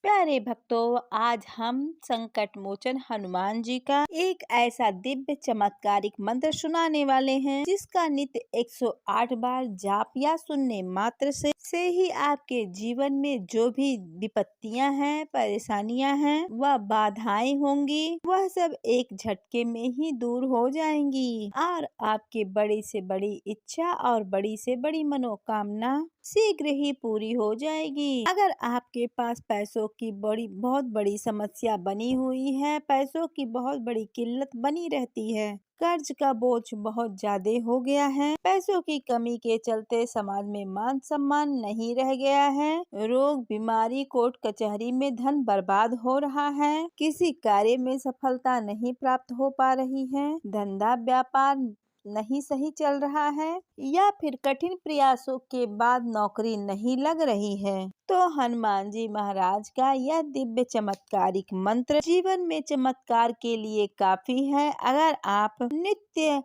प्यारे भक्तों, आज हम संकट मोचन हनुमान जी का एक ऐसा दिव्य चमत्कारिक मंत्र सुनाने वाले हैं जिसका नित्य 108 बार जाप या सुनने मात्र से ही आपके जीवन में जो भी विपत्तियां हैं, परेशानियां हैं, वह बाधाएं होंगी, वह सब एक झटके में ही दूर हो जाएंगी और आपके बड़ी से बड़ी इच्छा और बड़ी से बड़ी मनोकामना शीघ्र ही पूरी हो जाएगी। अगर आपके पास पैसों की बहुत बड़ी समस्या बनी हुई है, पैसों की बहुत बड़ी किल्लत बनी रहती है, कर्ज का बोझ बहुत ज्यादा हो गया है, पैसों की कमी के चलते समाज में मान सम्मान नहीं रह गया है, रोग बीमारी कोर्ट कचहरी में धन बर्बाद हो रहा है, किसी कार्य में सफलता नहीं प्राप्त हो पा रही है, धंधा व्यापार नहीं सही चल रहा है या फिर कठिन प्रयासों के बाद नौकरी नहीं लग रही है, तो हनुमान जी महाराज का यह दिव्य चमत्कारिक मंत्र जीवन में चमत्कार के लिए काफी है। अगर आप नित्य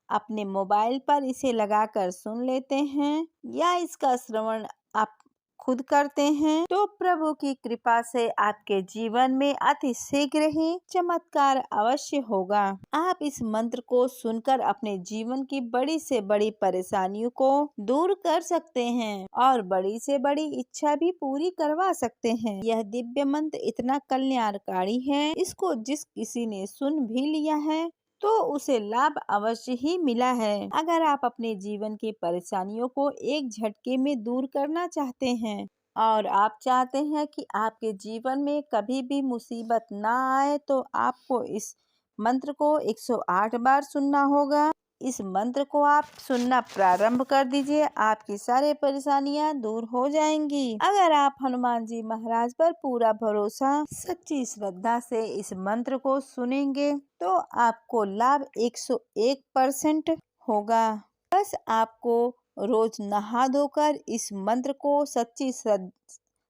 अपने मोबाइल पर इसे लगाकर सुन लेते हैं या इसका श्रवण आप खुद करते हैं तो प्रभु की कृपा से आपके जीवन में अति शीघ्र ही चमत्कार अवश्य होगा। आप इस मंत्र को सुनकर अपने जीवन की बड़ी से बड़ी परेशानियों को दूर कर सकते हैं और बड़ी से बड़ी इच्छा भी पूरी करवा सकते हैं। यह दिव्य मंत्र इतना कल्याणकारी है, इसको जिस किसी ने सुन भी लिया है तो उसे लाभ अवश्य ही मिला है। अगर आप अपने जीवन की परेशानियों को एक झटके में दूर करना चाहते हैं और आप चाहते हैं कि आपके जीवन में कभी भी मुसीबत ना आए, तो आपको इस मंत्र को 108 बार सुनना होगा। इस मंत्र को आप सुनना प्रारंभ कर दीजिए, आपकी सारी परेशानियां दूर हो जाएंगी। अगर आप हनुमान जी महाराज पर पूरा भरोसा सच्ची श्रद्धा से इस मंत्र को सुनेंगे तो आपको लाभ 101% होगा। बस आपको रोज नहा धोकर इस मंत्र को सच्ची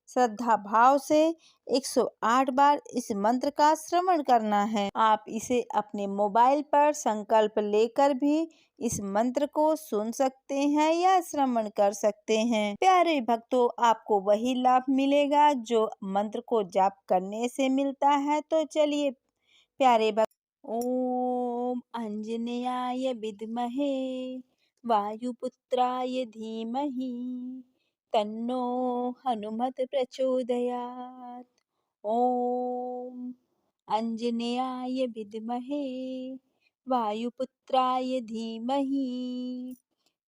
श्रद्धा भाव से 108 बार इस मंत्र का श्रवण करना है। आप इसे अपने मोबाइल पर संकल्प लेकर भी इस मंत्र को सुन सकते हैं या श्रवण कर सकते हैं। प्यारे भक्तों, आपको वही लाभ मिलेगा जो मंत्र को जाप करने से मिलता है। तो चलिए प्यारे भक्त, ओम अंजनेयाय विद्महे वायुपुत्राय धीमहि तन्नो हनुमत प्रचोदयात्। ओम अंजनेयाय विद्महे वायुपुत्राय धीमहि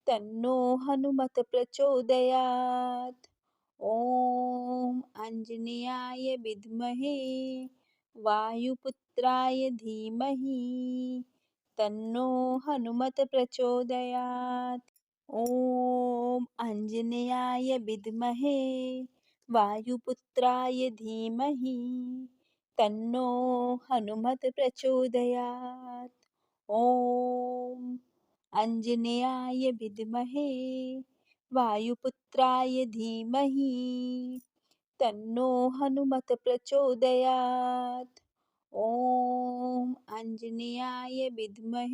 तन्नो हनुमत प्रचोदयात्। ओम अंजनेयाय विद्महे वायुपुत्राय धीमहि तन्नो हनुमत प्रचोदयात्। ओम अंजनेयाय विद्महे वायुपुत्राय धीमहि तन्नो हनुमत प्रचोदयात्। ओम अंजनेयाय विद्महे वायुपुत्राय धीमहि तन्नो हनुमत प्रचोदयात्। ओम अंजनेयाय विद्महे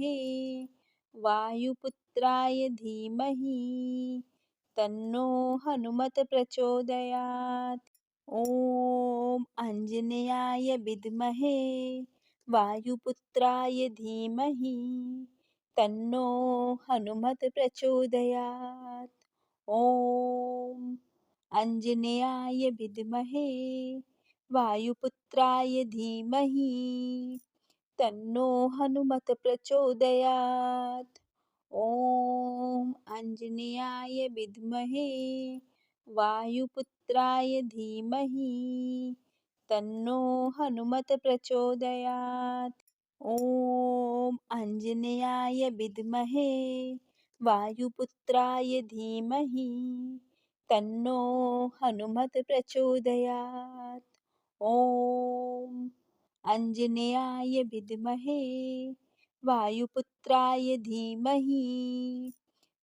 वायुपुत्राय धीमहि तन्नो हनुमत प्रचोदयात्। ओम अंजनेयाय विद्महे वायुपुत्राय धीमहि तन्नो हनुमत प्रचोदयात्। ओम अंजनेयाय विद्महे वायुपुत्राय धीमहि तन्नो हनुमत प्रचोदयात्। ओम अंजनेयाय विद्महे वायुपुत्राय धीमहि तन्नो हनुमत प्रचोदयात्। ओम अंजनेयाय विद्महे वायुपुत्राय धीमहि तन्नो हनुमत प्रचोदयात्। ओम अंजनेयाय विद्महे वायुपुत्राय धीमहि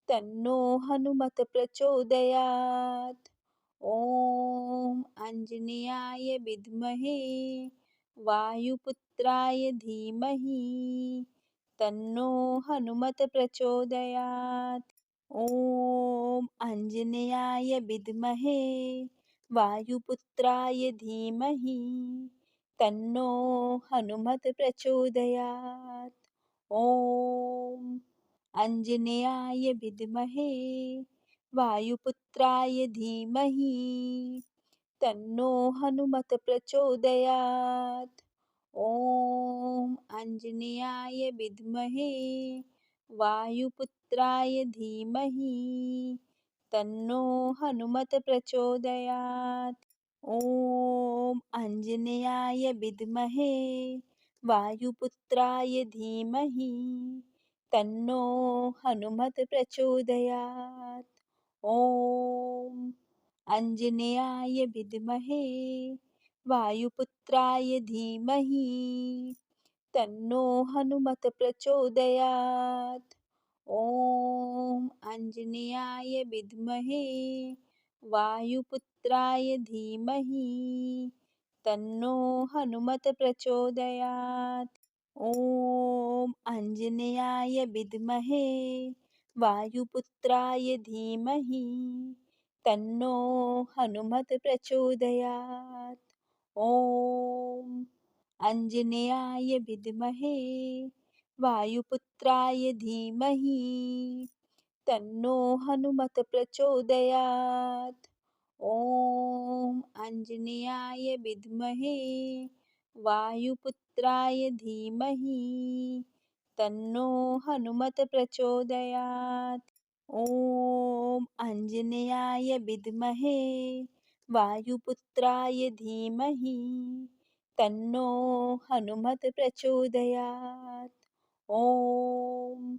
तन्नो हनुमत प्रचोदयात्। ओम अंजनेयाय विद्महे वायुपुत्राय धीमहि तन्नो हनुमत प्रचोदयात्। ओम अंजनेयाय विद्महे वायुपुत्राय धीमहि तन्नो हनुमत प्रचोदयात्। ॐ आञ्जनेयाय विद्महे वायुपुत्राय धीमहि तन्नो हनुमत प्रचोदयात्। ॐ आञ्जनेयाय विद्महे वायुपुत्राय धीमहि तन्नो हनुमत प्रचोदयात्। ॐ आञ्जनेयाय विद्महे वायुपुत्राय धीमहि तन्नो हनुमत प्रचोदयात्। ॐ आञ्जनेयाय विद्महे वायुपुत्राय धीमहि तन्नो हनुमत प्रचोदयात्। ॐ आञ्जनेयाय विद्महे वायुपुत्राय धीमहि तन्नो हनुमत प्रचोदयात्। ॐ आञ्जनेयाय विद्महे वायुपुत्राय धीमहि तन्नो हनुमत प्रचोदयात्। ॐ आञ्जनेयाय विद्महे वायुपुत्राय धीमहि तन्नो हनुमत प्रचोदयात्। ॐ आञ्जनेयाय विद्महे वायुपुत्राय धीमहि तन्नो हनुमत प्रचोदयात्। ॐ आञ्जनेयाय विद्महे वायुपुत्राय धीमहि तन्नो हनुमत प्रचोदयात्। ॐ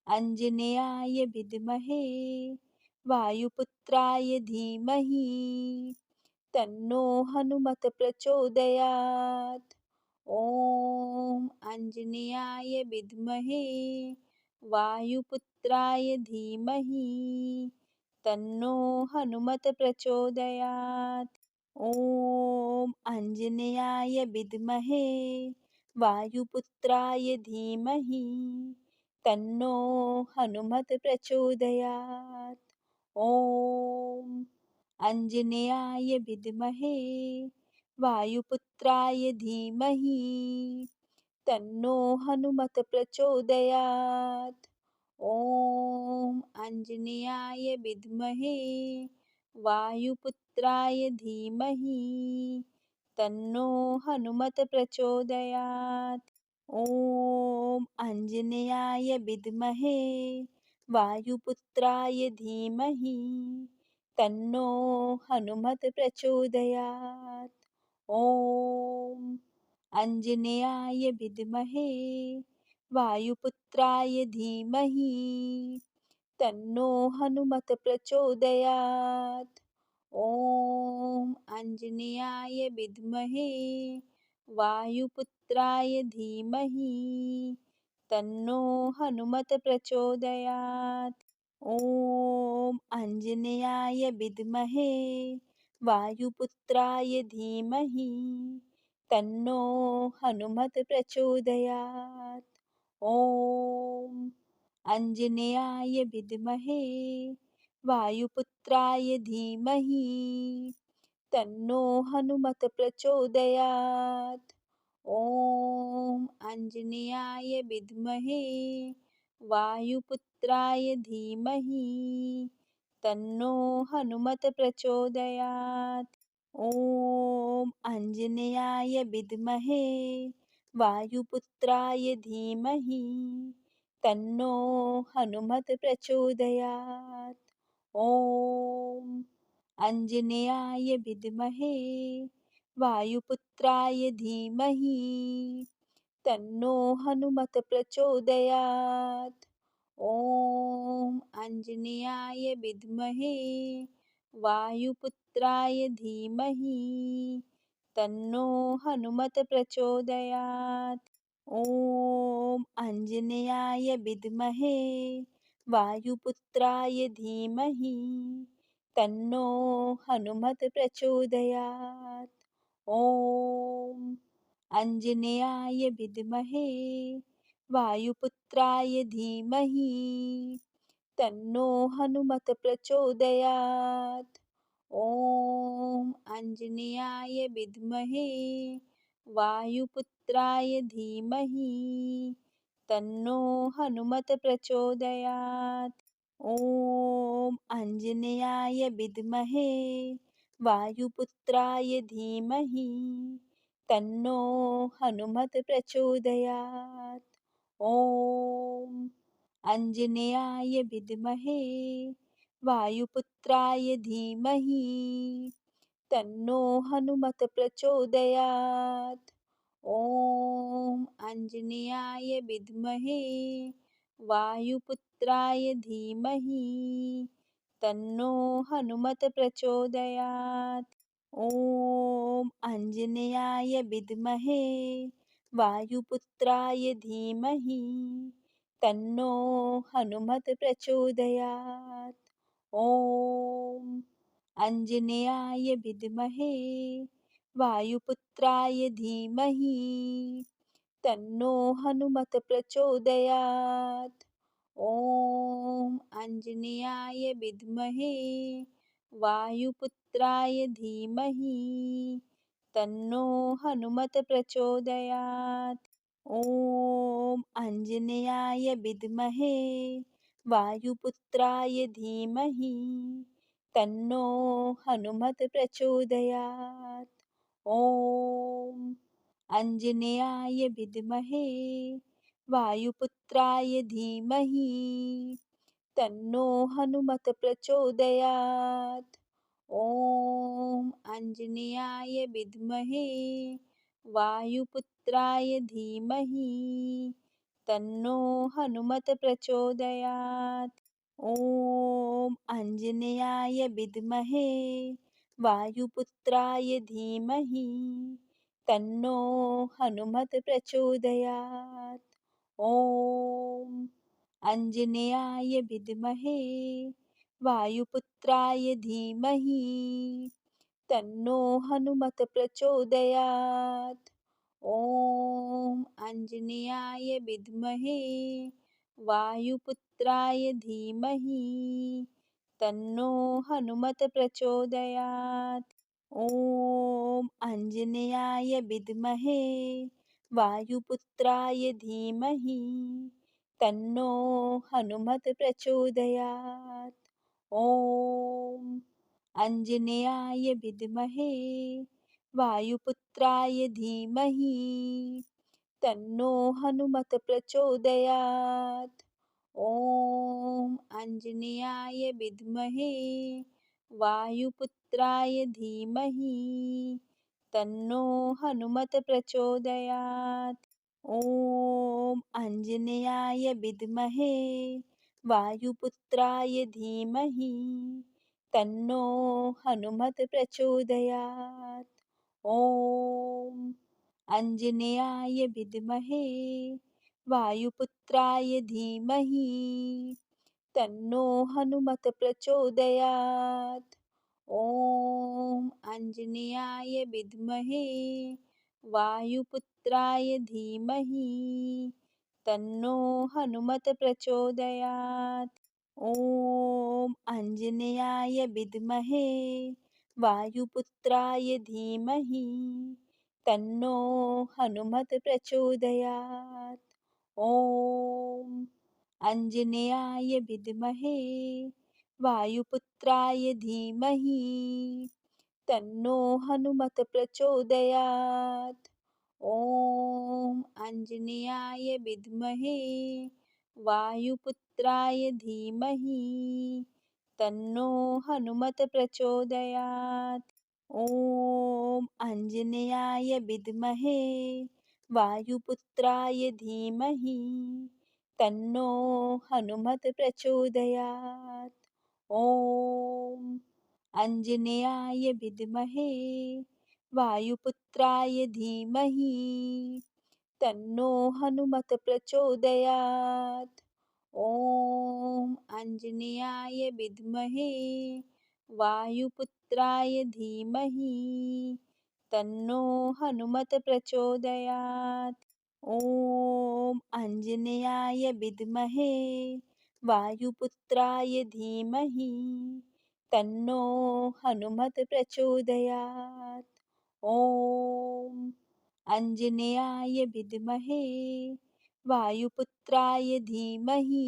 आञ्जनेयाय विद्महे वायुपुत्राय धीमहि तन्नो हनुमत प्रचोदयात्। ॐ आञ्जनेयाय विद्महे वायुपुत्राय धीमहि तन्नो हनुमत प्रचोदयात्। ॐ आञ्जनेयाय विद्महे वायुपुत्राय धीमहि तन्नो हनुमत प्रचोदयात्। ॐ आञ्जनेयाय विद्महे वायुपुत्राय धीमहि तन्नो हनुमत प्रचोदयात्। ॐ आञ्जनेयाय विद्महे वायुपुत्राय धीमहि तन्नो हनुमत प्रचोदयात्। ॐ आञ्जनेयाय विद्महे वायुपुत्राय धीमहि तन्नो हनुमत प्रचोदयात्। ॐ आञ्जनेयाय विद्महे वायुपुत्राय धीमहि तन्नो हनुमत प्रचोदयात्। ॐ आञ्जनेयाय विद्महे वायुपुत्राय धीमहि तन्नो हनुमत प्रचोदयात्। ॐ आञ्जनेयाय विद्महे वायुपुत्राय धीमहि तन्नो हनुमत प्रचोदयात्। ॐ आञ्जनेयाय विद्महे वायुपुत्राय धीमहि तन्नो हनुमत प्रचोदयात्। ॐ आञ्जनेयाय विद्महे वायुपुत्राय धीमहि तन्नो हनुमत प्रचोदयात्। ॐ आञ्जनेयाय विद्महे वायुपुत्राय धीमहि तन्नो हनुमत प्रचोदयात्। ॐ आञ्जनेयाय विद्महे वायुपुत्राय धीमहि तन्नो हनुमत प्रचोदयात्। ॐ आञ्जनेयाय विद्महे वायुपुत्राय धीमहि तन्नो हनुमत प्रचोदयात्। ॐ आञ्जनेयाय विद्महे वायुपुत्राय धीमहि तन्नो हनुमत प्रचोदयात्। ॐ आञ्जनेयाय विद्महे वायुपुत्राय धीमहि तन्नो हनुमत प्रचोदयात्। ॐ आञ्जनेयाय विद्महे वायुपुत्राय धीमहि तन्नो हनुमत् प्रचोदयात्। ॐ आञ्जनेयाय विद्महे वायुपुत्राय धीमहि तन्नो हनुमत् प्रचोदयात्। ॐ आञ्जनेयाय विद्महे वायुपुत्राय धीमहि तन्नो हनुमत् प्रचोदयात्। ॐ आञ्जनेयाय विद्महे वायुपुत्राय धीमहि तन्नो हनुमत् प्रचोदयात्। ॐ आञ्जनेयाय विद्महे वायुपुत्राय धीमहि तन्नो हनुमत् प्रचोदयात्। ॐ आञ्जनेयाय विद्महे वायुपुत्राय धीमहि तन्नो हनुमत् प्रचोदयात्। ॐ आञ्जनेयाय विद्महे वायुपुत्राय धीमहि तन्नो हनुमत् प्रचोदयात्। ॐ आञ्जनेयाय विद्महे वायुपुत्राय धीमहि तन्नो हनुमत् प्रचोदयात्। ॐ आञ्जनेयाय विद्महे वायुपुत्राय धीमहि तन्नो हनुमत् प्रचोदयात्। ॐ आञ्जनेयाय विद्महे वायुपुत्राय धीमहि तन्नो हनुमत् प्रचोदयात्। ॐ आञ्जनेयाय विद्महे वायुपुत्राय धीमहि तन्नो हनुमत् प्रचोदयात्। ॐ आञ्जनेयाय विद्महे वायुपुत्राय धीमहि तन्नो हनुमत् प्रचोदयात्। ॐ आञ्जनेयाय विद्महे वायुपुत्राय धीमहि तन्नो हनुमत् प्रचोदयात्। ॐ आञ्जनेयाय विद्महे वायुपुत्राय धीमहि तन्नो हनुमत् प्रचोदयात्। ॐ आञ्जनेयाय विद्महे वायुपुत्राय धीमहि तन्नो हनुमत् प्रचोदयात्। ॐ आञ्जनेयाय विद्महे वायुपुत्राय धीमहि तन्नो हनुमत् प्रचोदयात्। ॐ आञ्जनेयाय विद्महे वायुपुत्राय धीमहि तन्नो हनुमत् प्रचोदयात्। ॐ आञ्जनेयाय विद्महे वायुपुत्राय धीमहि तन्नो हनुमत् प्रचोदयात्। ॐ आञ्जनेयाय विद्महे वायुपुत्राय धीमहि तन्नो हनुमत् प्रचोदयात्। ॐ आञ्जनेयाय विद्महे वायुपुत्राय धीमहि तन्नो हनुमत् प्रचोदयात्। ॐ आञ्जनेयाय विद्महे वायुपुत्राय धीमहि तन्नो हनुमत् प्रचोदयात्। ॐ आञ्जनेयाय विद्महे वायुपुत्राय धीमहि तन्नो हनुमत् प्रचोदयात्। ॐ आञ्जनेयाय विद्महे वायुपुत्राय धीमहि तन्नो हनुमत् प्रचोदयात्। ॐ आञ्जनेयाय विद्महे वायुपुत्राय धीमहि तन्नो हनुमत् प्रचोदयात्। ॐ आञ्जनेयाय विद्महे वायुपुत्राय धीमहि तन्नो हनुमत् प्रचोदयात्। ॐ आञ्जनेयाय विद्महे वायुपुत्राय धीमहि तन्नो हनुमत् प्रचोदयात्। ॐ आञ्जनेयाय विद्महे वायुपुत्राय धीमहि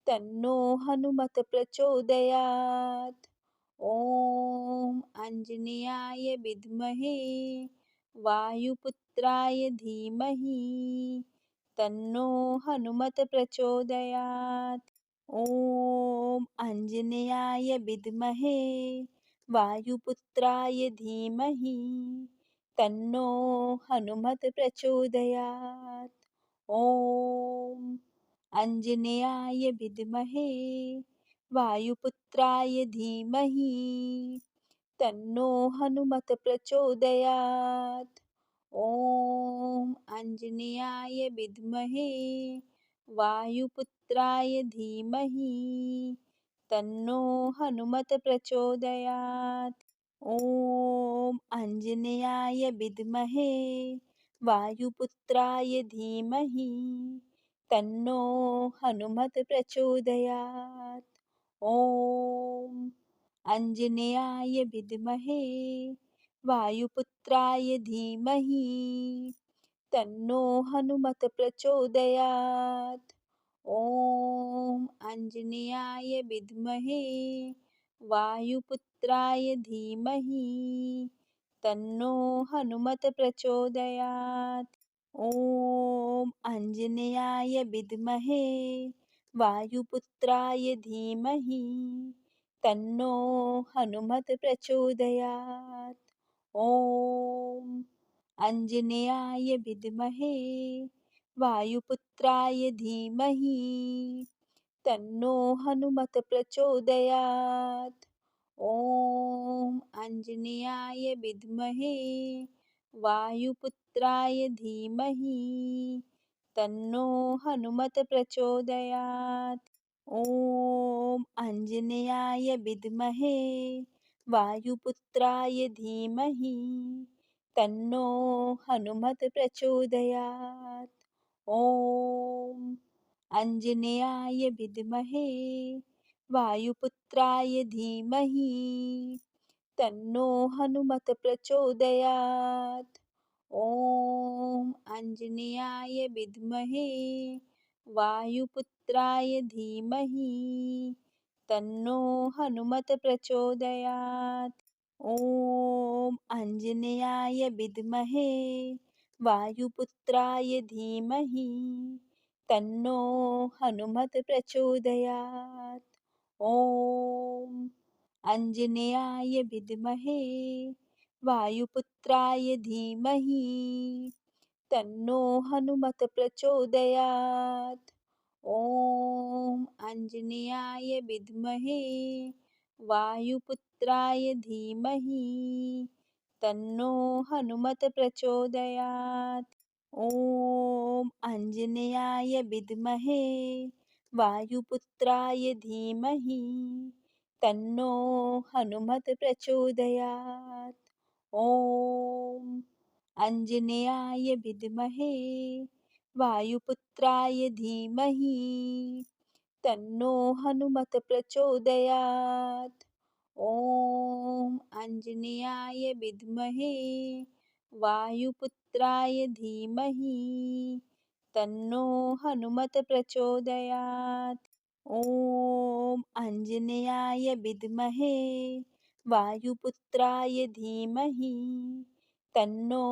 तन्नो हनुमत् प्रचोदयात्। ॐ आञ्जनेयाय विद्महे वायुपुत्राय धीमहि तन्नो हनुमत् प्रचोदयात्। ॐ आञ्जनेयाय विद्महे वायुपुत्राय धीमहि तन्नो हनुमत् प्रचोदयात्। ॐ आञ्जनेयाय विद्महे वायुपुत्राय धीमहि तन्नो हनुमत् प्रचोदयात्। ॐ आञ्जनेयाय विद्महे वायुपुत्राय धीमहि तन्नो हनुमत् प्रचोदयात्। ॐ आञ्जनेयाय विद्महे वायुपुत्राय धीमहि तन्नो हनुमत् प्रचोदयात्। ॐ आञ्जनेयाय विद्महे वायुपुत्राय धीमहि तन्नो हनुमत् प्रचोदयात्। ॐ आञ्जनेयाय विद्महे वायुपुत्राय धीमहि तन्नो हनुमत् प्रचोदयात्। ॐ आञ्जनेयाय विद्महे वायुपुत्राय धीमहि तन्नो हनुमत् प्रचोदयात्। ॐ आञ्जनेयाय विद्महे वायुपुत्राय धीमहि तन्नो हनुमत् प्रचोदयात्। ॐ आञ्जनेयाय विद्महे वायुपुत्राय धीमहि तन्नो हनुमत् प्रचोदयात्। ॐ आञ्जनेयाय विद्महे वायुपुत्राय धीमहि तन्नो हनुमत् प्रचोदयात्। ॐ आञ्जनेयाय विद्महे वायुपुत्राय धीमहि तन्नो हनुमत् प्रचोदयात्। ॐ आञ्जनेयाय विद्महे वायुपुत्राय धीमहि तन्नो हनुमत् प्रचोदयात्। ॐ आञ्जनेयाय विद्महे वायुपुत्राय धीमहि तन्नो हनुमत् प्रचोदयात्। ॐ आञ्जनेयाय विद्महे वायुपुत्राय धीमहि तन्नो हनुमत् प्रचोदयात्। ॐ आञ्जनेयाय विद्महे वायुपुत्राय धीमहि तन्नो हनुमत् प्रचोदयात्। ॐ आञ्जनेयाय विद्महे वायुपुत्राय धीमहि तन्नो हनुमत् प्रचोदयात्। ॐ आञ्जनेयाय विद्महे वायुपुत्राय धीमहि तन्नो हनुमत् प्रचोदयात्। ॐ आञ्जनेयाय विद्महे वायुपुत्राय धीमहि तन्नो हनुमत् प्रचोदयात्। ॐ आञ्जनेयाय विद्महे वायुपुत्राय धीमहि तन्नो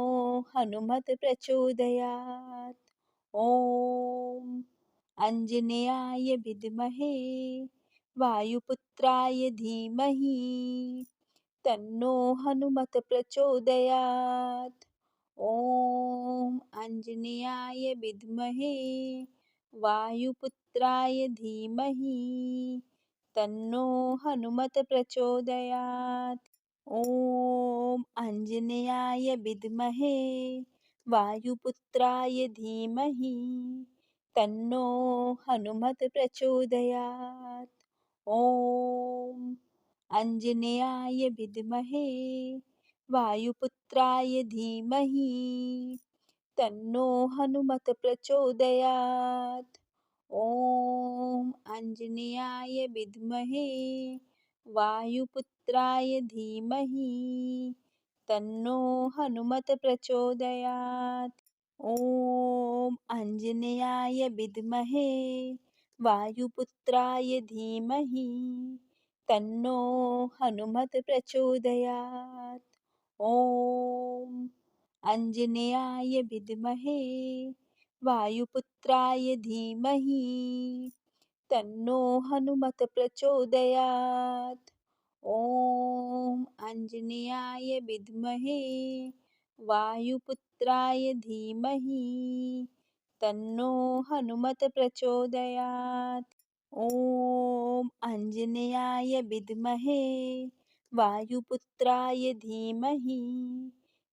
हनुमत् प्रचोदयात्। ॐ आञ्जनेयाय विद्महे वायुपुत्राय धीमहि तन्नो हनुमत् प्रचोदयात्। ॐ आञ्जनेयाय विद्महे वायुपुत्राय धीमहि तन्नो हनुमत् प्रचोदयात्। ॐ आञ्जनेयाय विद्महे वायुपुत्राय धीमहि तन्नो हनुमत् प्रचोदयात्। ॐ आञ्जनेयाय विद्महे वायुपुत्राय धीमहि तन्नो हनुमत् प्रचोदयात्। ॐ आञ्जनेयाय विद्महे वायुपुत्राय धीमहि तन्नो हनुमत प्रचोदयात्। ॐ आञ्जनेयाय विद्महे वायुपुत्राय धीमहि तन्नो हनुमत प्रचोदयात्। ॐ आञ्जनेयाय विद्महे वायुपुत्राय धीमहि तन्नो हनुमत प्रचोदयात्। ॐ आञ्जनेयाय विद्महे वायुपुत्राय धीमहि तन्नो हनुमत प्रचोदयात्। ॐ आञ्जनेयाय विद्महे वायुपुत्राय धीमहि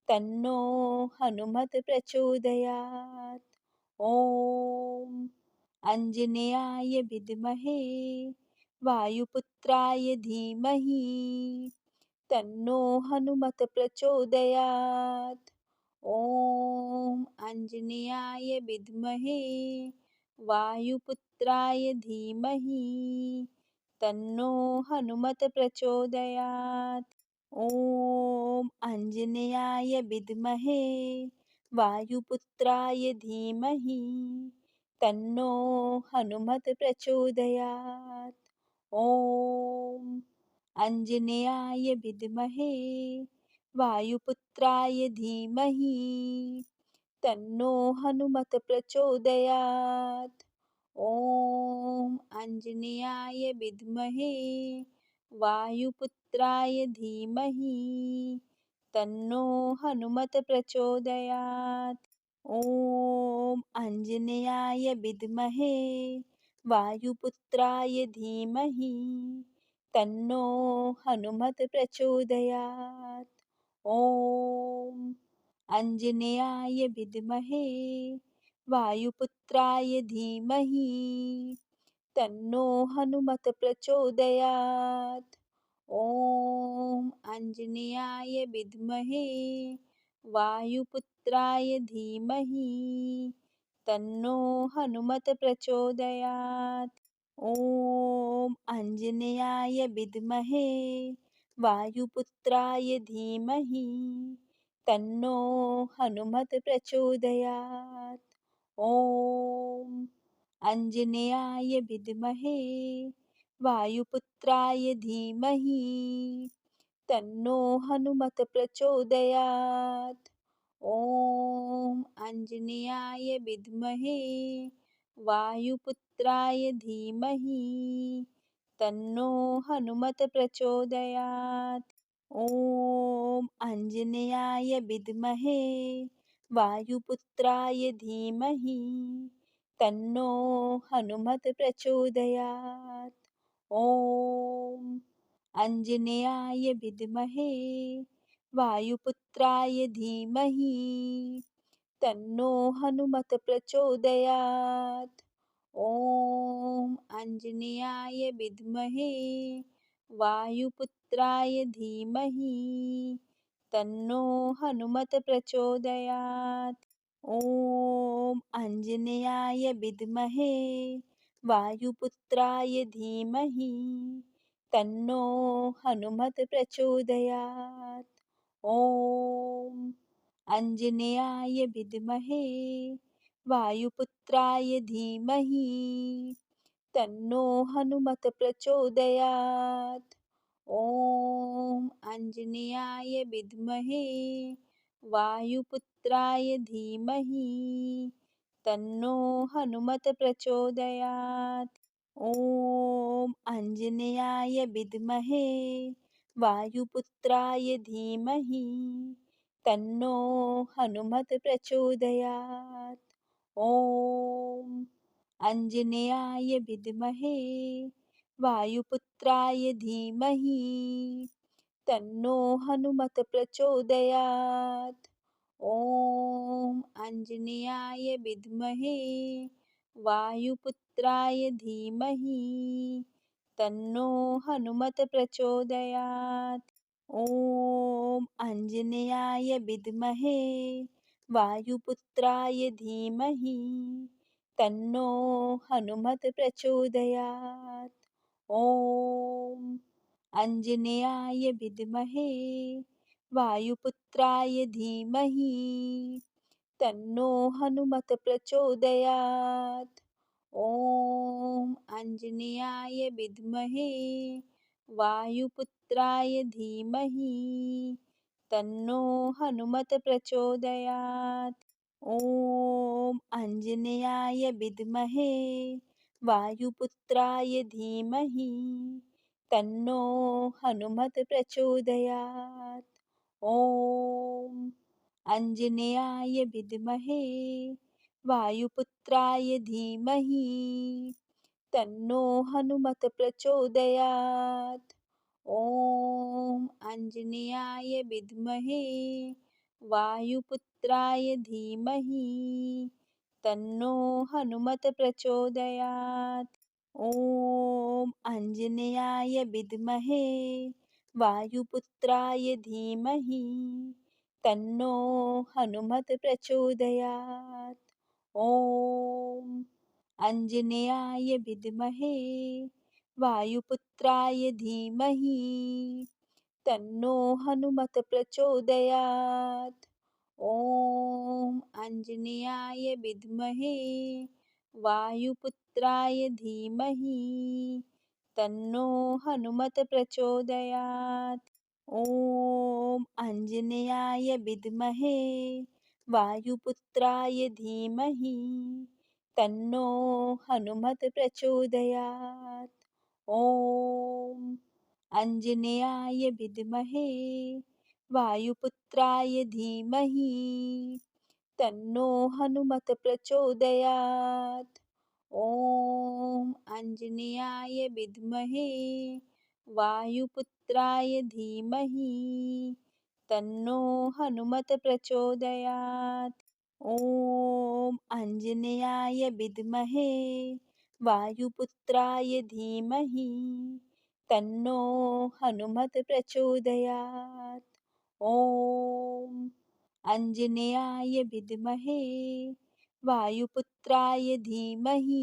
तन्नो हनुमत प्रचोदयात्। ॐ आञ्जनेयाय विद्महे वायुपुत्राय धीमहि तन्नो हनुमत प्रचोदयात्। ॐ आञ्जनेयाय विद्महे वायुपुत्राय धीमहि तन्नो हनुमत प्रचोदयात्। ॐ आञ्जनेयाय विद्महे वायुपुत्राय धीमहि तन्नो हनुमत प्रचोदयात्। ॐ आञ्जनेयाय विद्महे वायुपुत्राय धीमहि तन्नो हनुमत प्रचोदयात्। ॐ आञ्जनेयाय विद्महे वायुपुत्राय धीमहि तन्नो हनुमत प्रचोदयात्। ॐ आञ्जनेयाय विद्महे वायुपुत्राय धीमहि तन्नो हनुमत प्रचोदयात्। ॐ आञ्जनेयाय विद्महे वायुपुत्राय धीमहि तन्नो हनुमत प्रचोदयात्। ॐ आञ्जनेयाय विद्महे वायुपुत्राय धीमहि तन्नो हनुमत प्रचोदयात्। ॐ आञ्जनेयाय विद्महे वायुपुत्राय धीमहि तन्नो हनुमत प्रचोदयात्। ॐ आञ्जनेयाय विद्महे वायुपुत्राय धीमहि तन्नो हनुमत प्रचोदयात्। ॐ आञ्जनेयाय विद्महे वायुपुत्राय धीमहि तन्नो हनुमत प्रचोदयात्। ॐ आञ्जनेयाय विद्महे वायुपुत्राय धीमहि तन्नो हनुमत प्रचोदयात्। ॐ आञ्जनेयाय विद्महे वायुपुत्राय धीमहि तन्नो हनुमत प्रचोदयात्। ॐ आञ्जनेयाय विद्महे वायुपुत्राय धीमहि तन्नो हनुमत प्रचोदयात्। ॐ आञ्जनेयाय विद्महे वायुपुत्राय धीमहि तन्नो हनुमत प्रचोदयात्। ॐ आञ्जनेयाय विद्महे वायुपुत्राय धीमहि तन्नो हनुमत प्रचोदयात्। ॐ आञ्जनेयाय विद्महे वायुपुत्राय धीमहि तन्नो हनुमत प्रचोदयात्। ॐ आञ्जनेयाय विद्महे वायुपुत्राय धीमहि तन्नो हनुमत प्रचोदयात्। ॐ आञ्जनेयाय विद्महे वायुपुत्राय धीमहि तन्नो हनुमत प्रचोदयात्। ॐ आञ्जनेयाय विद्महे वायुपुत्राय धीमहि तन्नो हनुमत प्रचोदयात्। ॐ आञ्जनेयाय विद्महे वायुपुत्राय धीमहि तन्नो हनुमत प्रचोदयात्। ॐ आञ्जनेयाय विद्महे वायुपुत्राय धीमहि तन्नो हनुमत् प्रचोदयात्। ॐ आञ्जनेयाय विद्महे वायुपुत्राय धीमहि तन्नो हनुमत् प्रचोदयात्। ॐ आञ्जनेयाय विद्महे वायुपुत्राय धीमहि तन्नो हनुमत् प्रचोदयात्। ॐ आञ्जनेयाय विद्महे वायुपुत्राय धीमहि तन्नो हनुमत् प्रचोदयात्। ॐ आञ्जनेयाय विद्महे वायुपुत्राय धीमहि तन्नो हनुमत् प्रचोदयात्। ॐ आञ्जनेयाय विद्महे वायुपुत्राय धीमहि तन्नो हनुमत् प्रचोदयात्। ॐ आञ्जनेयाय विद्महे वायुपुत्राय धीमहि तन्नो हनुमत् प्रचोदयात्। ॐ आञ्जनेयाय विद्महे वायुपुत्राय धीमहि तन्नो हनुमत् प्रचोदयात्। ॐ आञ्जनेयाय विद्महे वायुपुत्राय धीमहि तन्नो हनुमत् प्रचोदयात्। ॐ आञ्जनेयाय विद्महे वायुपुत्राय धीमहि तन्नो हनुमत् प्रचोदयात्। ॐ आञ्जनेयाय विद्महे वायुपुत्राय धीमहि तन्नो हनुमत् प्रचोदयात्। ॐ आञ्जनेयाय विद्महे वायुपुत्राय धीमहि तन्नो हनुमत् प्रचोदयात्। ॐ आञ्जनेयाय विद्महे वायुपुत्राय धीमहि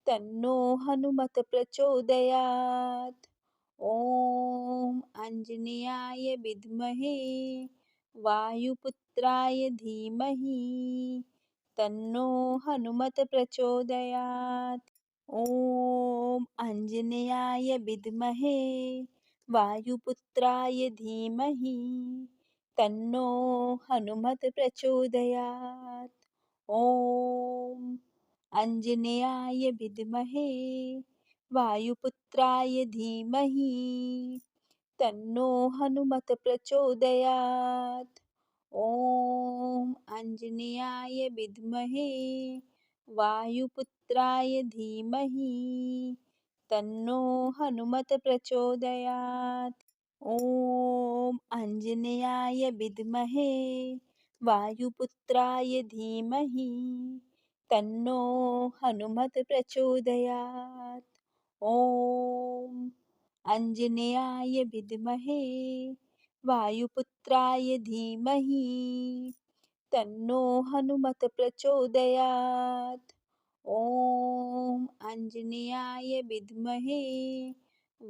तन्नो हनुमत् प्रचोदयात्। ॐ आञ्जनेयाय विद्महे वायुपुत्राय धीमहि तन्नो हनुमत् प्रचोदयात्। ॐ आञ्जनेयाय विद्महे वायुपुत्राय धीमहि तन्नो हनुमत् प्रचोदयात्। ॐ आञ्जनेयाय विद्महे वायुपुत्राय धीमहि तन्नो हनुमत् प्रचोदयात्। ॐ आञ्जनेयाय विद्महे वायुपुत्राय धीमहि तन्नो हनुमत् प्रचोदयात्। ॐ आञ्जनेयाय विद्महे वायुपुत्राय धीमहि तन्नो हनुमत् प्रचोदयात्। ॐ आञ्जनेयाय विद्महे वायुपुत्राय धीमहि तन्नो हनुमत् प्रचोदयात्। ॐ आञ्जनेयाय विद्महे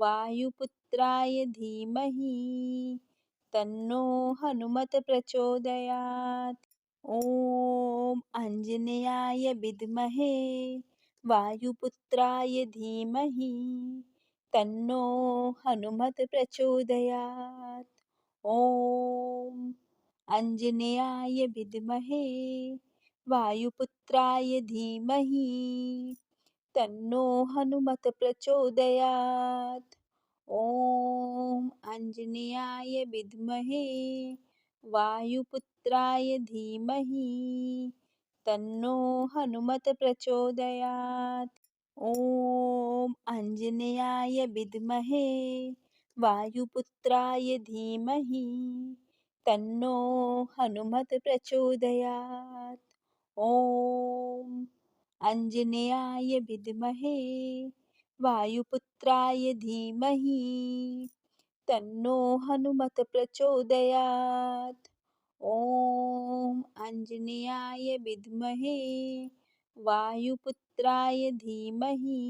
वायुपुत्राय धीमहि तन्नो हनुमत् प्रचोदयात्। ॐ आञ्जनेयाय विद्महे वायुपुत्राय धीमहि तन्नो हनुमत् प्रचोदयात्। ॐ आञ्जनेयाय विद्महे वायुपुत्राय धीमहि तन्नो हनुमत् प्रचोदयात्। ॐ आञ्जनेयाय विद्महे वायुपुत्राय धीमहि तन्नो हनुमत् प्रचोदयात्। ॐ आञ्जनेयाय विद्महे वायुपुत्राय धीमहि तन्नो हनुमत् प्रचोदयात्। ॐ आञ्जनेयाय विद्महे वायुपुत्राय धीमहि तन्नो हनुमत् प्रचोदयात्। ॐ आञ्जनेयाय विद्महे वायुपुत्राय धीमहि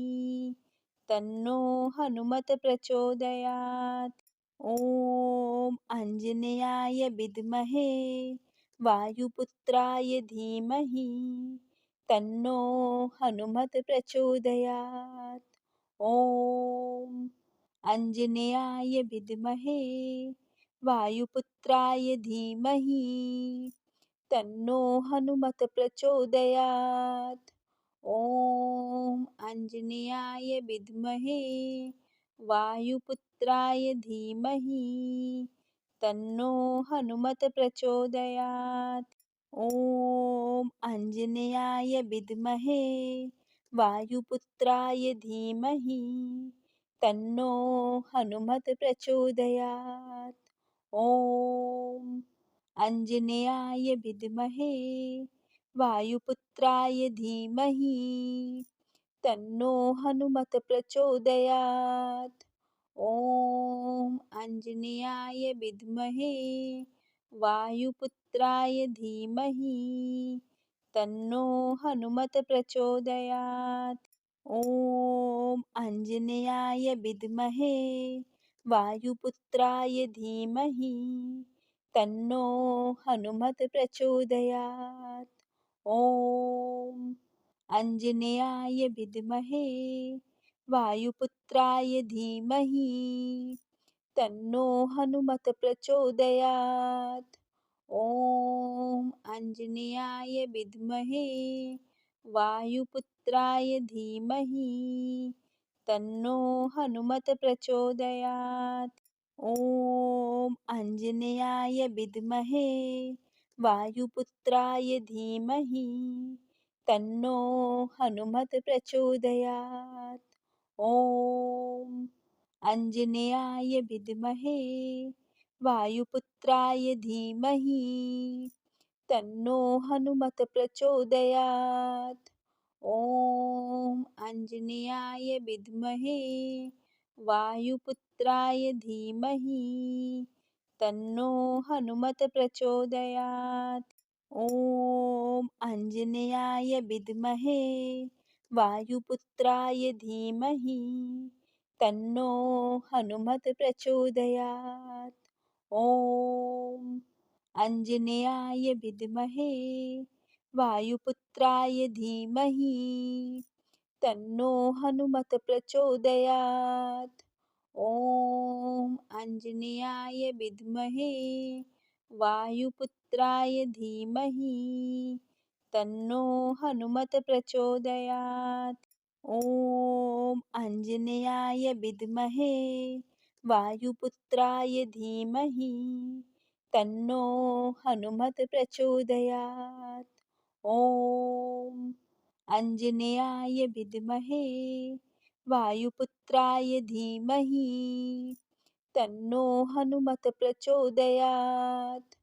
तन्नो हनुमत प्रचोदयात्। ॐ आञ्जनेयाय विद्महे वायुपुत्राय धीमहि तन्नो हनुमत प्रचोदयात्। ॐ आञ्जनेयाय विद्महे वायुपुत्राय धीमहि तन्नो हनुमत प्रचोदयात्। ॐ आञ्जनेयाय विद्महे वायुपुत्राय धीमहि तन्नो हनुमत प्रचोदयात्। ॐ आञ्जनेयाय विद्महे वायुपुत्राय धीमहि तन्नो हनुमत प्रचोदयात्। ॐ आञ्जनेयाय विद्महे वायुपुत्राय धीमहि तन्नो हनुमत प्रचोदयात्। ॐ आञ्जनेयाय विद्महे वायुपुत्राय धीमहि तन्नो हनुमत प्रचोदयात्। ॐ आञ्जनेयाय विद्महे वायुपुत्राय धीमहि तन्नो हनुमत प्रचोदयात्। ॐ आञ्जनेयाय विद्महे वायुपुत्राय धीमहि तन्नो हनुमत प्रचोदयात्। ॐ आञ्जनेयाय विद्महे वायुपुत्राय धीमहि तन्नो हनुमत प्रचोदयात्। ॐ आञ्जनेयाय विद्महे वायुपुत्राय धीमहि तन्नो हनुमत प्रचोदयात्। ॐ आञ्जनेयाय विद्महे वायुपुत्राय धीमहि तन्नो हनुमत प्रचोदयात्। ॐ आञ्जनेयाय विद्महे वायुपुत्राय धीमहि तन्नो हनुमत प्रचोदयात्। ॐ आञ्जनेयाय विद्महे वायुपुत्राय धीमहि तन्नो हनुमत प्रचोदयात्। ॐ आञ्जनेयाय विद्महे वायुपुत्राय धीमहि तन्नो हनुमत प्रचोदयात्। ॐ आञ्जनेयाय विद्महे वायुपुत्राय धीमहि तन्नो हनुमत प्रचोदयात्। ॐ आञ्जनेयाय विद्महे वायुपुत्राय धीमहि तन्नो हनुमत प्रचोदयात्। ॐ आञ्जनेयाय विद्महे वायुपुत्राय धीमहि तन्नो हनुमत प्रचोदयात्।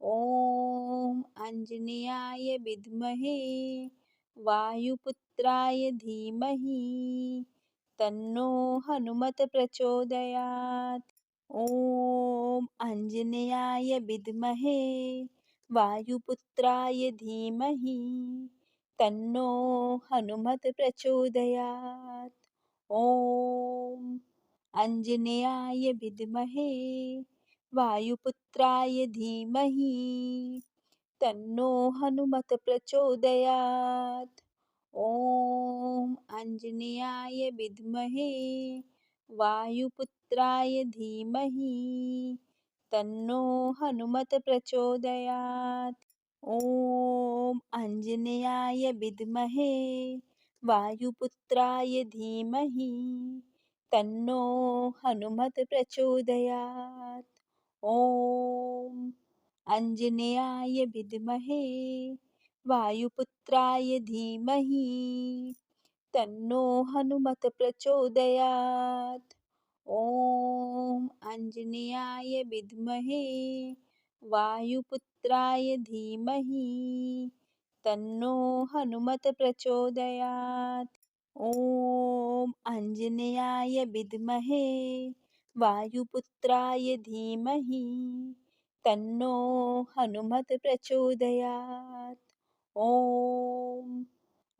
ॐ आञ्जनेयाय विद्महे वायुपुत्राय धीमहि तन्नो हनुमत प्रचोदयात्। ॐ आञ्जनेयाय विद्महे वायुपुत्राय धीमहि तन्नो हनुमत प्रचोदयात्। ॐ आञ्जनेयाय विद्महे वायुपुत्राय धीमहि तन्नो हनुमत प्रचोदयात्। ॐ आञ्जनेयाय विद्महे वायुपुत्राय धीमहि तन्नो हनुमत प्रचोदयात्। ॐ आञ्जनेयाय विद्महे वायुपुत्राय धीमहि तन्नो हनुमत प्रचोदयात्। ॐ आञ्जनेयाय विद्महे वायुपुत्राय धीमहि तन्नो हनुमत प्रचोदयात्। ॐ आञ्जनेयाय विद्महे वायुपुत्राय धीमहि तन्नो हनुमत प्रचोदयात्। ॐ आञ्जनेयाय विद्महे वायुपुत्राय धीमहि तन्नो हनुमत प्रचोदयात्। ॐ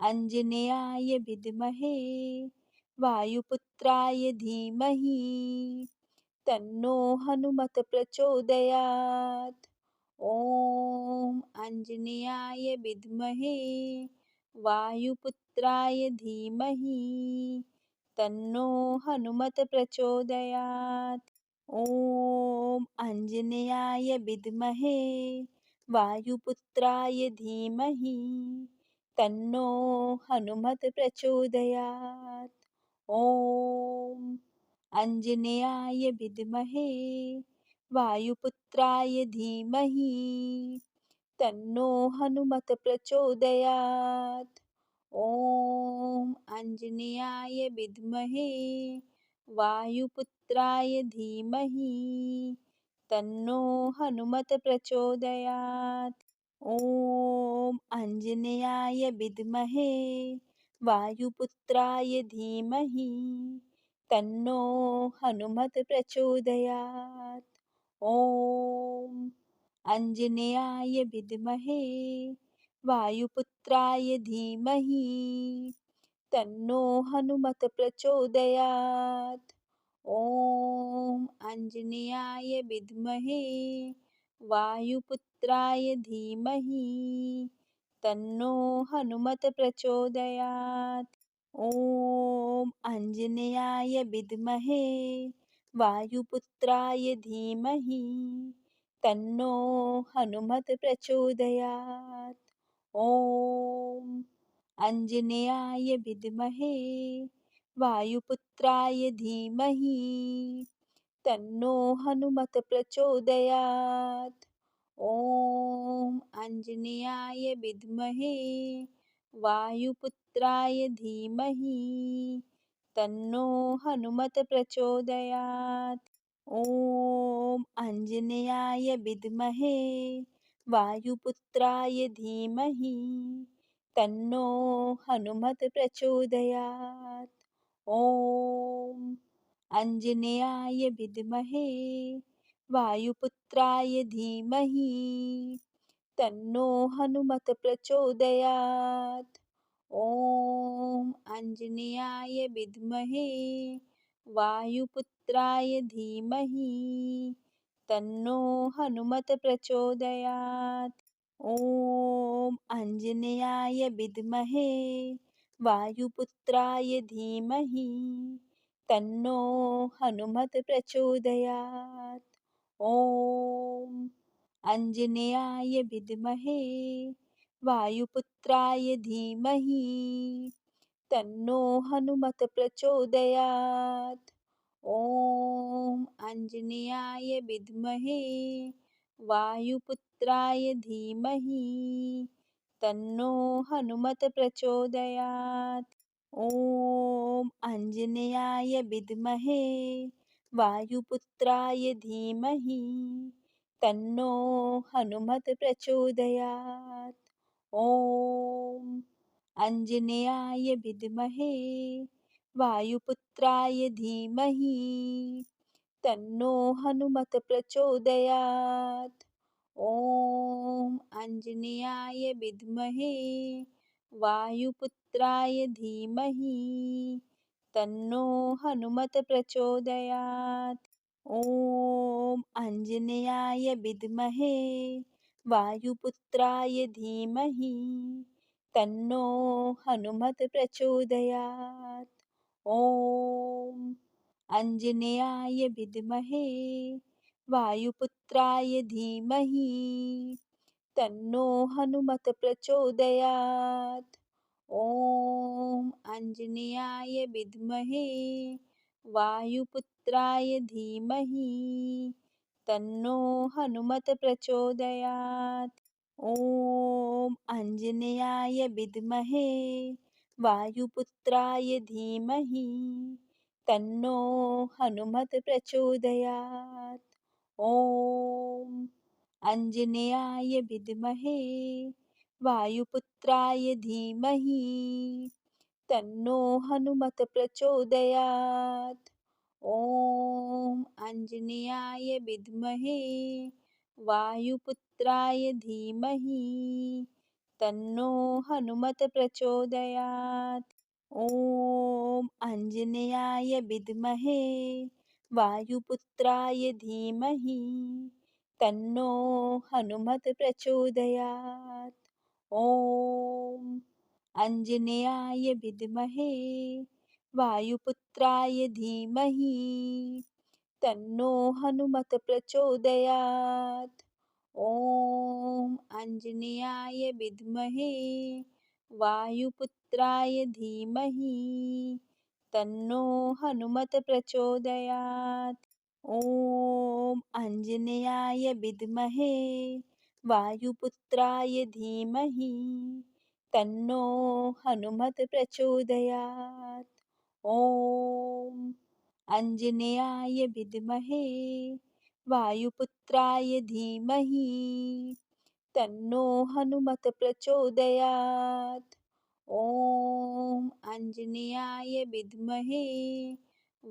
आञ्जनेयाय विद्महे वायुपुत्राय धीमहि तन्नो हनुमत प्रचोदयात्। ॐ आञ्जनेयाय विद्महे वायुपुत्राय धीमहि तन्नो हनुमत प्रचोदयात्। ॐ आञ्जनेयाय विद्महे वायुपुत्राय धीमहि तन्नो हनुमत प्रचोदयात्। ॐ आञ्जनेयाय विद्महे वायुपुत्राय धीमहि तन्नो हनुमत प्रचोदयात्। ॐ आञ्जनेयाय विद्महे वायुपुत्राय धीमहि तन्नो हनुमत प्रचोदयात्। ॐ आञ्जनेयाय विद्महे वायुपुत्राय धीमहि तन्नो हनुमत प्रचोदयात्। ॐ आञ्जनेयाय विद्महे वायुपुत्राय धीमहि तन्नो हनुमत प्रचोदयात्। ॐ आञ्जनेयाय विद्महे वायुपुत्राय धीमहि तन्नो हनुमत प्रचोदयात्। ॐ आञ्जनेयाय विद्महे वायुपुत्राय धीमहि तन्नो हनुमत प्रचोदयात्। ॐ आञ्जनेयाय विद्महे वायुपुत्राय धीमहि तन्नो हनुमत प्रचोदयात्। ॐ आञ्जनेयाय विद्महे वायुपुत्राय धीमहि तन्नो हनुमत प्रचोदयात्। ॐ आञ्जनेयाय विद्महे वायुपुत्राय धीमहि तन्नो हनुमत प्रचोदयात्। ॐ आञ्जनेयाय विद्महे वायुपुत्राय धीमहि तन्नो हनुमत प्रचोदयात्। ॐ आञ्जनेयाय विद्महे वायुपुत्राय धीमहि तन्नो हनुमत प्रचोदयात्। ॐ आञ्जनेयाय विद्महे वायुपुत्राय धीमहि तन्नो हनुमत प्रचोदयात्। ॐ आञ्जनेयाय विद्महे वायुपुत्राय धीमहि तन्नो हनुमत प्रचोदयात्। ॐ आञ्जनेयाय विद्महे वायुपुत्राय धीमहि तन्नो हनुमत प्रचोदयात्। ॐ आञ्जनेयाय विद्महे वायुपुत्राय धीमहि तन्नो हनुमत प्रचोदयात्। ॐ आञ्जनेयाय विद्महे वायुपुत्राय धीमहि तन्नो हनुमत प्रचोदयात्। ॐ आञ्जनेयाय विद्महे वायुपुत्राय धीमहि तन्नो हनुमत प्रचोदयात्। ॐ आञ्जनेयाय विद्महे वायुपुत्राय धीमहि तन्नो हनुमत प्रचोदयात्। ॐ आञ्जनेयाय विद्महे वायुपुत्राय धीमहि तन्नो हनुमत प्रचोदयात्। ॐ आञ्जनेयाय विद्महे वायुपुत्राय धीमहि तन्नो हनुमत प्रचोदयात्। ॐ आञ्जनेयाय विद्महे वायुपुत्राय धीमहि तन्नो हनुमत प्रचोदयात्। ॐ आञ्जनेयाय विद्महे वायुपुत्राय धीमहि तन्नो हनुमत प्रचोदयात्। ॐ आञ्जनेयाय विद्महे वायुपुत्राय धीमहि तन्नो हनुमत प्रचोदयात्। ॐ आञ्जनेयाय विद्महे वायुपुत्राय धीमहि तन्नो हनुमत् प्रचोदयात्। ॐ आञ्जनेयाय विद्महे वायुपुत्राय धीमहि तन्नो हनुमत् प्रचोदयात्। ॐ आञ्जनेयाय विद्महे वायुपुत्राय धीमहि तन्नो हनुमत् प्रचोदयात्। ॐ आञ्जनेयाय विद्महे वायुपुत्राय धीमहि तन्नो हनुमत् प्रचोदयात्। ॐ आञ्जनेयाय विद्महे वायुपुत्राय धीमहि तन्नो हनुमत् प्रचोदयात्। ॐ आञ्जनेयाय विद्महे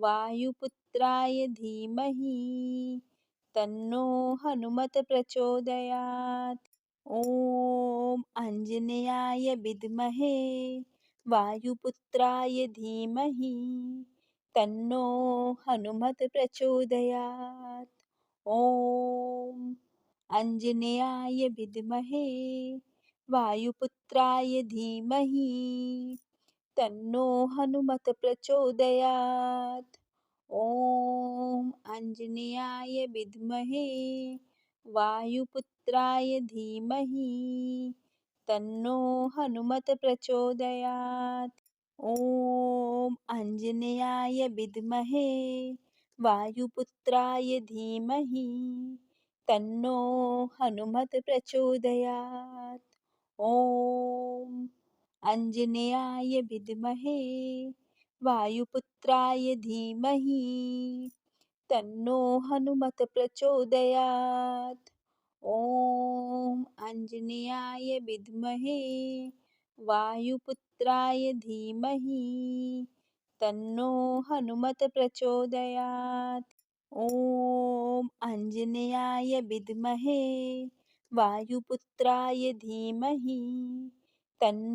वायुपुत्राय धीमहि तन्नो हनुमत् प्रचोदयात्। ॐ आञ्जनेयाय विद्महे वायुपुत्राय धीमहि तन्नो हनुमत् प्रचोदयात्। ॐ आञ्जनेयाय विद्महे वायुपुत्राय धीमहि तन्नो हनुमत् प्रचोदयात्। ॐ आञ्जनेयाय विद्महे वायुपुत्राय धीमहि तन्नो हनुमत् प्रचोदयात्। ॐ आञ्जनेयाय विद्महे वायुपुत्राय धीमहि तन्नो हनुमत् प्रचोदयात्। ॐ आञ्जनेयाय विद्महे वायुपुत्राय धीमहि तन्नो हनुमत् प्रचोदयात्। ॐ आञ्जनेयाय विद्महे वायुपुत्राय धीमहि तन्नो हनुमत् प्रचोदयात्। ॐ आञ्जनेयाय विद्महे वायुपुत्राय धीमहि तन्नो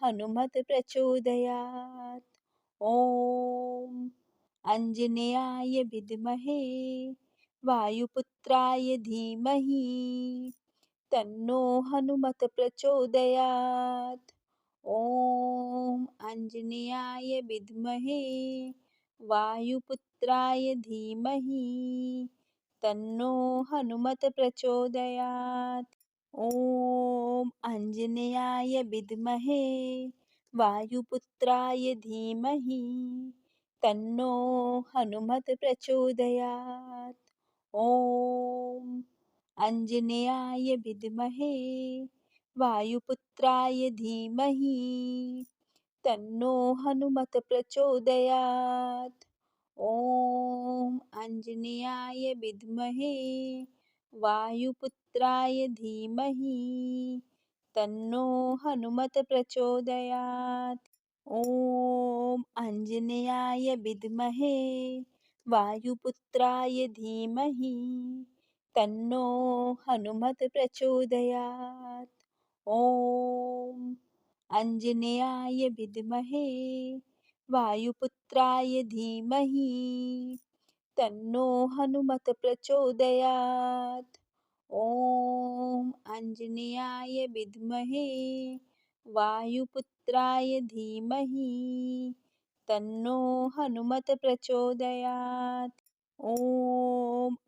हनुमत् प्रचोदयात्। ॐ आञ्जनेयाय विद्महे वायुपुत्राय धीमहि तन्नो हनुमत् प्रचोदयात्। ॐ आञ्जनेयाय विद्महे वायुपुत्राय धीमहि तन्नो हनुमत् प्रचोदयात्। ॐ आञ्जनेयाय विद्महे वायुपुत्राय धीमहि तन्नो हनुमत् प्रचोदयात्। ॐ आञ्जनेयाय विद्महे वायुपुत्राय धीमहि तन्नो हनुमत् प्रचोदयात्। ॐ आञ्जनेयाय विद्महे वायुपुत्राय धीमहि तन्नो हनुमत् प्रचोदयात्। ॐ आञ्जनेयाय विद्महे वायुपुत्राय धीमहि तन्नो हनुमत् प्रचोदयात्। ॐ आञ्जनेयाय विद्महे वायुपुत्राय धीमहि तन्नो हनुमत् प्रचोदयात्। ॐ आञ्जनेयाय विद्महे वायुपुत्राय धीमहि तन्नो हनुमत् प्रचोदयात्। ॐ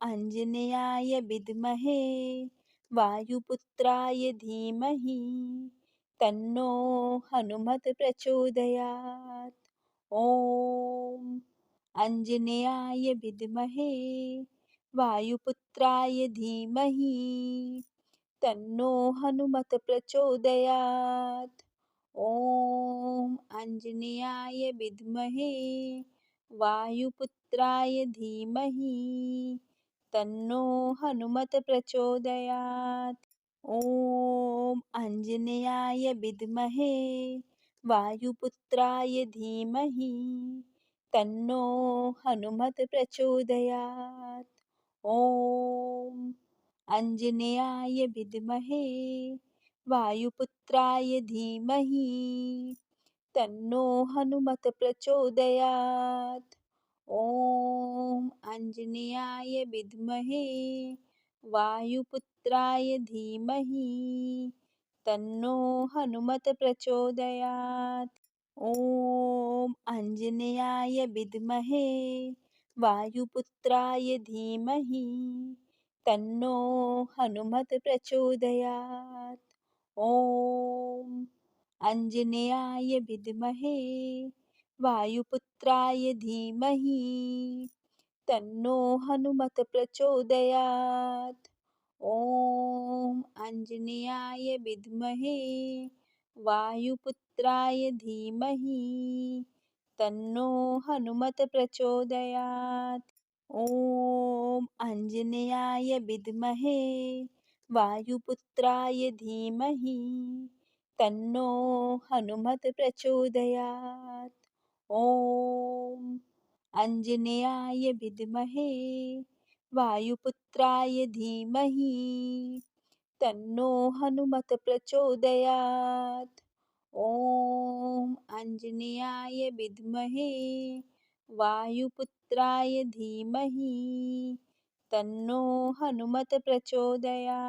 आञ्जनेयाय विद्महे वायुपुत्राय धीमहि तन्नो हनुमत् प्रचोदयात्। ॐ आञ्जनेयाय विद्महे वायुपुत्राय धीमहि तन्नो हनुमत् प्रचोदयात्। ॐ आञ्जनेयाय विद्महे वायुपुत्राय धीमहि तन्नो हनुमत् प्रचोदयात्। ॐ आञ्जनेयाय विद्महे वायुपुत्राय धीमहि तन्नो हनुमत् प्रचोदयात्। ॐ आञ्जनेयाय विद्महे वायुपुत्राय धीमहि तन्नो हनुमत प्रचोदयात्। ॐ आञ्जनेयाय विद्महे वायुपुत्राय धीमहि तन्नो हनुमत प्रचोदयात्। ॐ आञ्जनेयाय विद्महे वायुपुत्राय धीमहि तन्नो हनुमत प्रचोदयात्। ॐ आञ्जनेयाय विद्महे वायुपुत्राय धीमहि तन्नो हनुमत प्रचोदयात्। ॐ आञ्जनेयाय विद्महे वायुपुत्राय धीमहि तन्नो हनुमत प्रचोदयात्। ॐ आञ्जनेयाय विद्महे वायुपुत्राय धीमहि तन्नो हनुमत प्रचोदयात्। ॐ आञ्जनेयाय विद्महे वायुपुत्राय धीमहि तन्नो हनुमत प्रचोदयात्। ॐ आञ्जनेयाय विद्महे वायुपुत्राय धीमहि तन्नो हनुमत प्रचोदयात्।